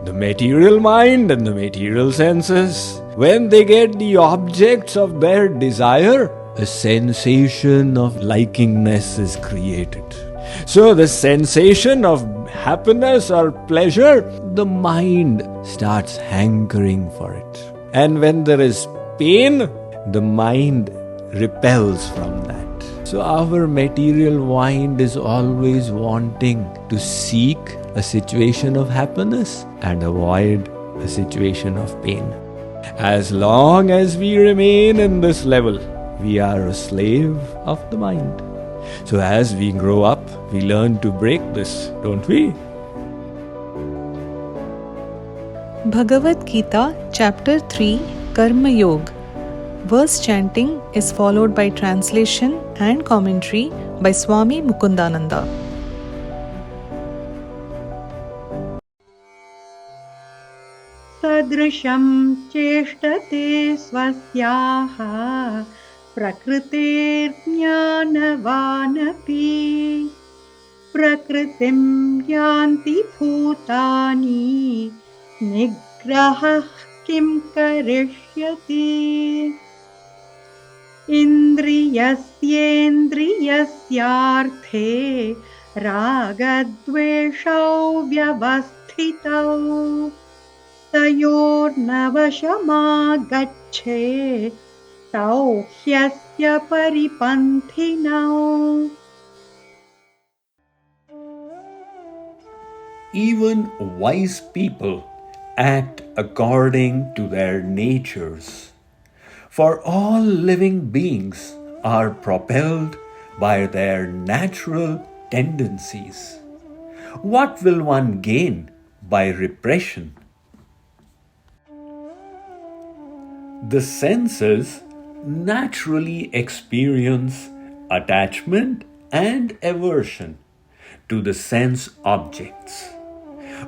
The material mind and the material senses, when they get the objects of their desire, a sensation of likingness is created. So the sensation of happiness or pleasure, the mind starts hankering for it. And when there is pain, the mind repels from that. So our material mind is always wanting to seek a situation of happiness and avoid a situation of pain. As long as we remain in this level, we are a slave of the mind. So as we grow up, we learn to break this, don't we? Bhagavad Gita, Chapter 3, Karma Yoga. Verse chanting is followed by translation and commentary by Swami Mukundananda. Sadrisham cheshtate swasyaha prakritir jnanavanapi prakritim yanti bhutani nigrahah kim karishyati indriyasyendriyasyarthe ragadveshau vyavasthitau tayornavashamagacche tau hyasya paripanthinau. Even wise people act according to their natures. For all living beings are propelled by their natural tendencies. What will one gain by repression? The senses naturally experience attachment and aversion to the sense objects,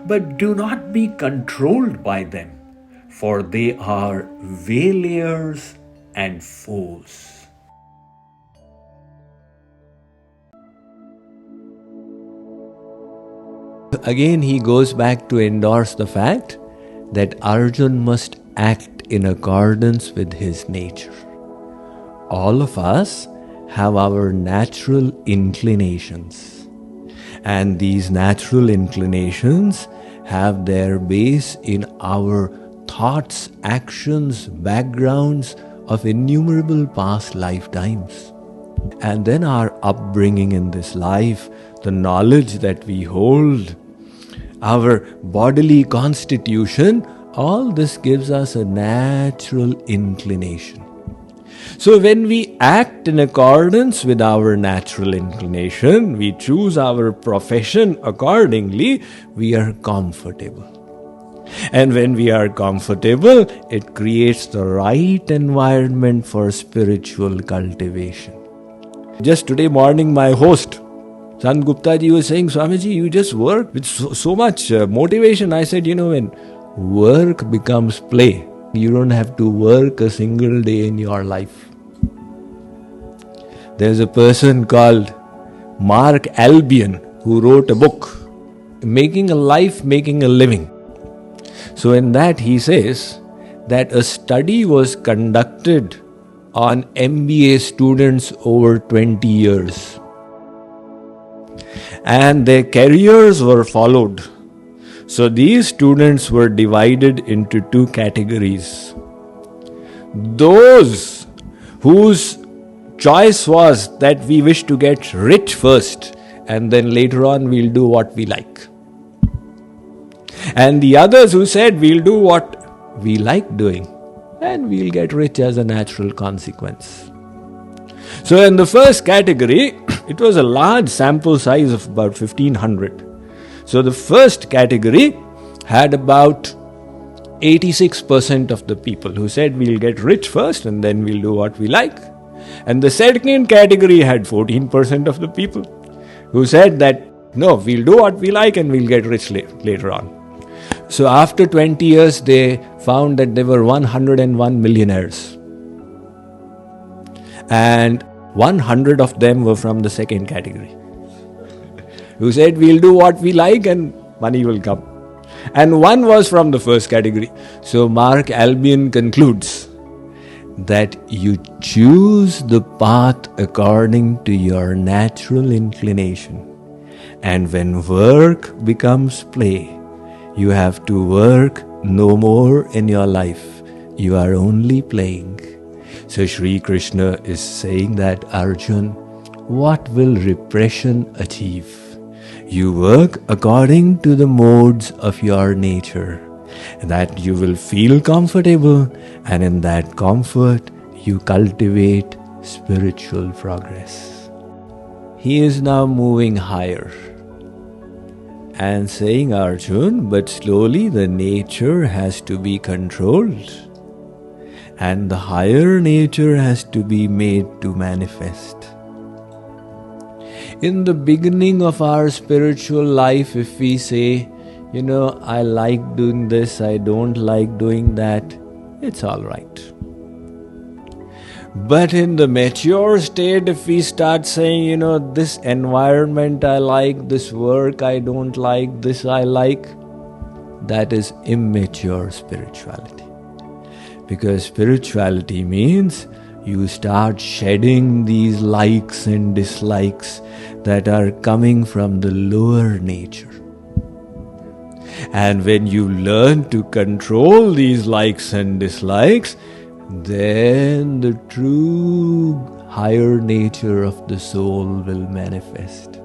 but do not be controlled by them, for they are failures and foes. Again, he goes back to endorse the fact that Arjun must act in accordance with his nature. All of us have our natural inclinations, and these natural inclinations have their base in our thoughts, actions, backgrounds of innumerable past lifetimes. And then our upbringing in this life, the knowledge that we hold, our bodily constitution, all this gives us a natural inclination. So when we act in accordance with our natural inclination, we choose our profession accordingly, we are comfortable. And when we are comfortable, it creates the right environment for spiritual cultivation. Just today morning, my host, Sant Gupta ji, was saying, Swamiji, you just work with so much motivation. I said, when work becomes play, you don't have to work a single day in your life. There's a person called Mark Albion who wrote a book, Making a Life, Making a Living. So in that he says that a study was conducted on MBA students over 20 years. And their careers were followed. So these students were divided into two categories. Those whose choice was that we wish to get rich first and then later on we'll do what we like. And the others who said we'll do what we like doing and we'll get rich as a natural consequence. So in the first category, it was a large sample size of about 1500. So the first category had about 86% of the people who said we'll get rich first and then we'll do what we like. And the second category had 14% of the people who said that no, we'll do what we like and we'll get rich later on. So after 20 years, they found that there were 101 millionaires. And 100 of them were from the second category, who said we'll do what we like and money will come. and one was from the first category. So Mark Albion concludes that you choose the path according to your natural inclination. And when work becomes play, you have to work no more in your life. You are only playing. So Shree Krishna is saying that, Arjun, what will repression achieve? You work according to the modes of your nature, that you will feel comfortable, and in that comfort you cultivate spiritual progress. He is now moving higher and saying, Arjun, but slowly the nature has to be controlled and the higher nature has to be made to manifest. In the beginning of our spiritual life, if we say, I like doing this, I don't like doing that, it's all right. But in the mature state, if we start saying, this environment I like, this work I don't like, this I like, that is immature spirituality. Because spirituality means you start shedding these likes and dislikes that are coming from the lower nature. And when you learn to control these likes and dislikes, then the true higher nature of the soul will manifest.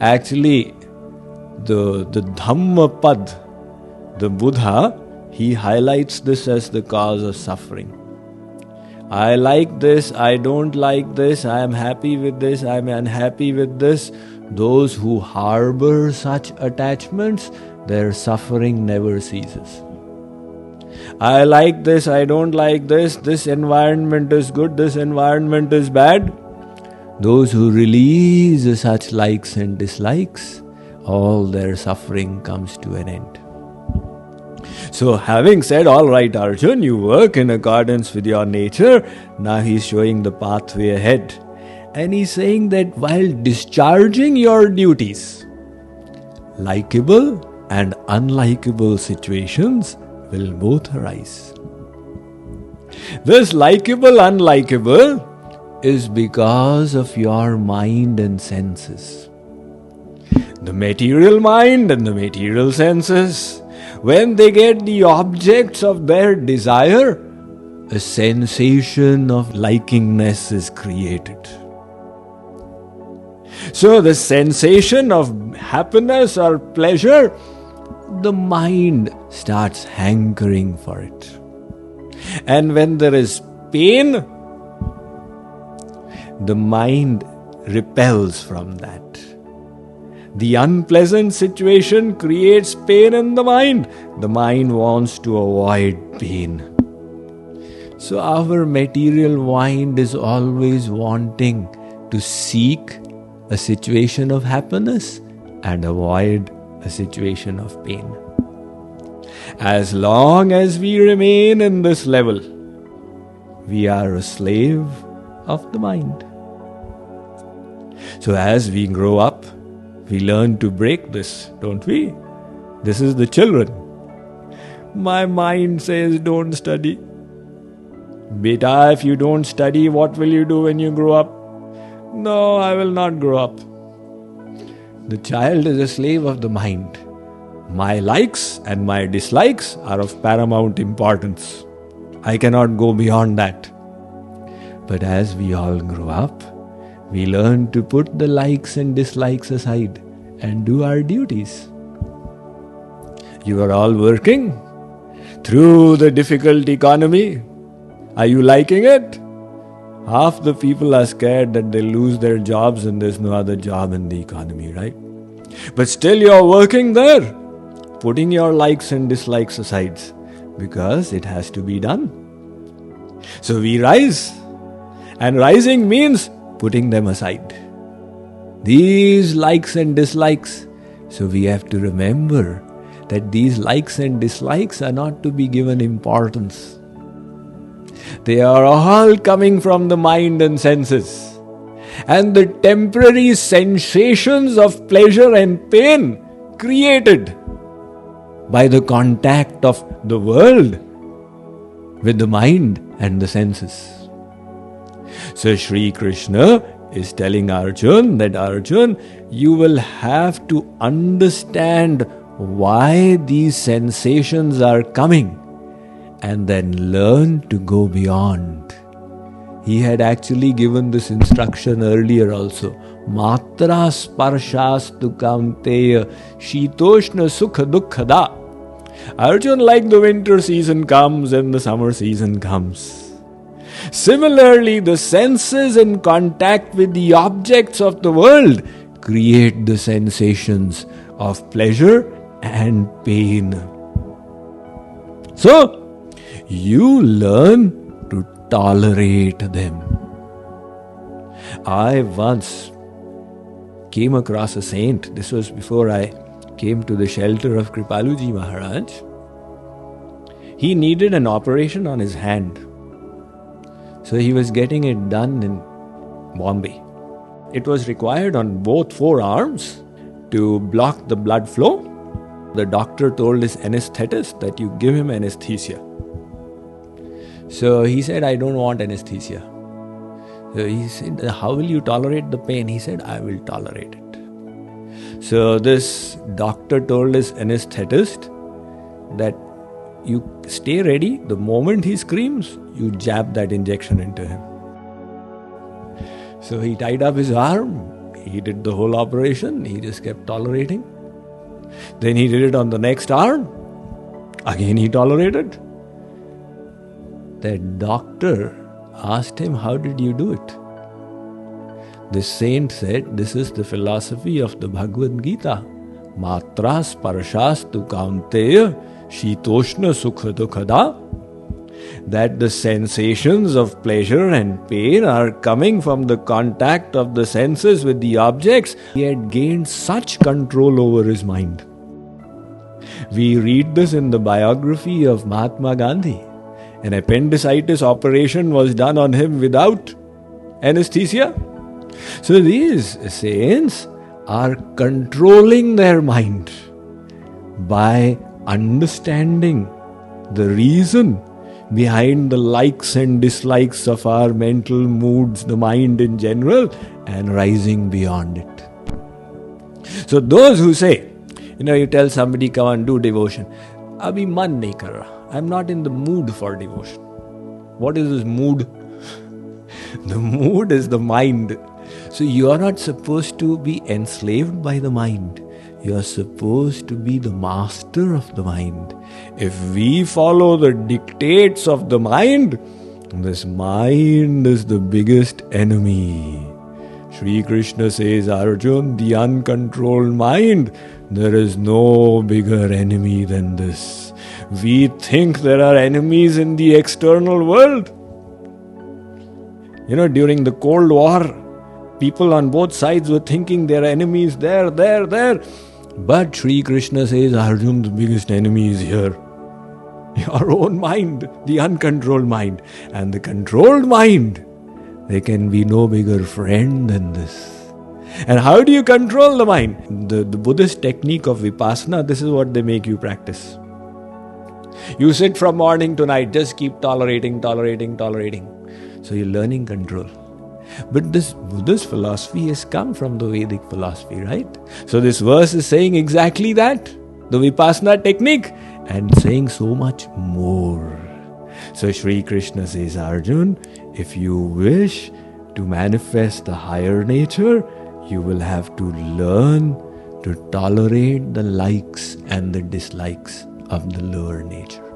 Actually, the Dhammapad, the Buddha, he highlights this as the cause of suffering. I like this, I don't like this, I am happy with this, I am unhappy with this. Those who harbor such attachments, their suffering never ceases. I like this, I don't like this, this environment is good, this environment is bad. Those who release such likes and dislikes, all their suffering comes to an end. So having said, all right, Arjun, you work in accordance with your nature, now he's showing the pathway ahead. And he's saying that while discharging your duties, likable and unlikable situations will both arise. This likable, unlikable is because of your mind and senses. The material mind and the material senses, when they get the objects of their desire, a sensation of likingness is created. So the sensation of happiness or pleasure, the mind starts hankering for it. And when there is pain, the mind repels from that. The unpleasant situation creates pain in the mind. The mind wants to avoid pain. So our material mind is always wanting to seek a situation of happiness and avoid a situation of pain. As long as we remain in this level, we are a slave of the mind. So as we grow up, we learn to break this, don't we? This is the children. My mind says, don't study. Beta, if you don't study, what will you do when you grow up? No, I will not grow up. The child is a slave of the mind. My likes and my dislikes are of paramount importance. I cannot go beyond that. But as we all grow up, we learn to put the likes and dislikes aside and do our duties. You are all working through the difficult economy. Are you liking it? Half the people are scared that they'll lose their jobs and there's no other job in the economy, right? But still you're working there, putting your likes and dislikes aside because it has to be done. So we rise, and rising means putting them aside. These likes and dislikes. So we have to remember that these likes and dislikes are not to be given importance. They are all coming from the mind and senses. And the temporary sensations of pleasure and pain created by the contact of the world with the mind and the senses. So Shree Krishna is telling Arjun that, Arjun, you will have to understand why these sensations are coming and then learn to go beyond. He had actually given this instruction earlier also. Matra sparshastu kaunteya shitoshna sukha dukkhada. Arjun, like the winter season comes and the summer season comes, similarly the senses in contact with the objects of the world create the sensations of pleasure and pain. So, you learn to tolerate them. I once came across a saint. This was before I came to the shelter of Kripaluji Maharaj. He needed an operation on his hand. So he was getting it done in Bombay. It was required on both forearms to block the blood flow. The doctor told his anesthetist that you give him anesthesia. So he said, I don't want anesthesia. So he said, how will you tolerate the pain? He said, I will tolerate it. So this doctor told his anesthetist that you stay ready. The moment he screams, you jab that injection into him. So he tied up his arm. He did the whole operation. He just kept tolerating. Then he did it on the next arm. Again he tolerated. The doctor asked him, how did you do it? The saint said, this is the philosophy of the Bhagavad Gita. Matra sparshastu kaunteya shitoshna sukha dukkada. That the sensations of pleasure and pain are coming from the contact of the senses with the objects. He had gained such control over his mind. We read this in the biography of Mahatma Gandhi. An appendicitis operation was done on him without anesthesia. So these saints are controlling their mind by understanding the reason behind the likes and dislikes of our mental moods, the mind in general, and rising beyond it. So those who say, you tell somebody, come and do devotion. Abhi man nahi kar raha. I'm not in the mood for devotion. What is this mood? The mood is the mind. So you are not supposed to be enslaved by the mind. You are supposed to be the master of the mind. If we follow the dictates of the mind, this mind is the biggest enemy. Shree Krishna says, Arjun, the uncontrolled mind, there is no bigger enemy than this. We think there are enemies in the external world. During the Cold War, people on both sides were thinking there are enemies there. But Shree Krishna says, Arjun, the biggest enemy is here. Your own mind, the uncontrolled mind. And the controlled mind, there can be no bigger friend than this. And how do you control the mind? The Buddhist technique of Vipassana, this is what they make you practice. You sit from morning to night, just keep tolerating. So you're learning control. But this Buddhist philosophy has come from the Vedic philosophy, right? So this verse is saying exactly that, the Vipassana technique, and saying so much more. So Sri Krishna says, Arjun, if you wish to manifest the higher nature, you will have to learn to tolerate the likes and the dislikes of the lower nature.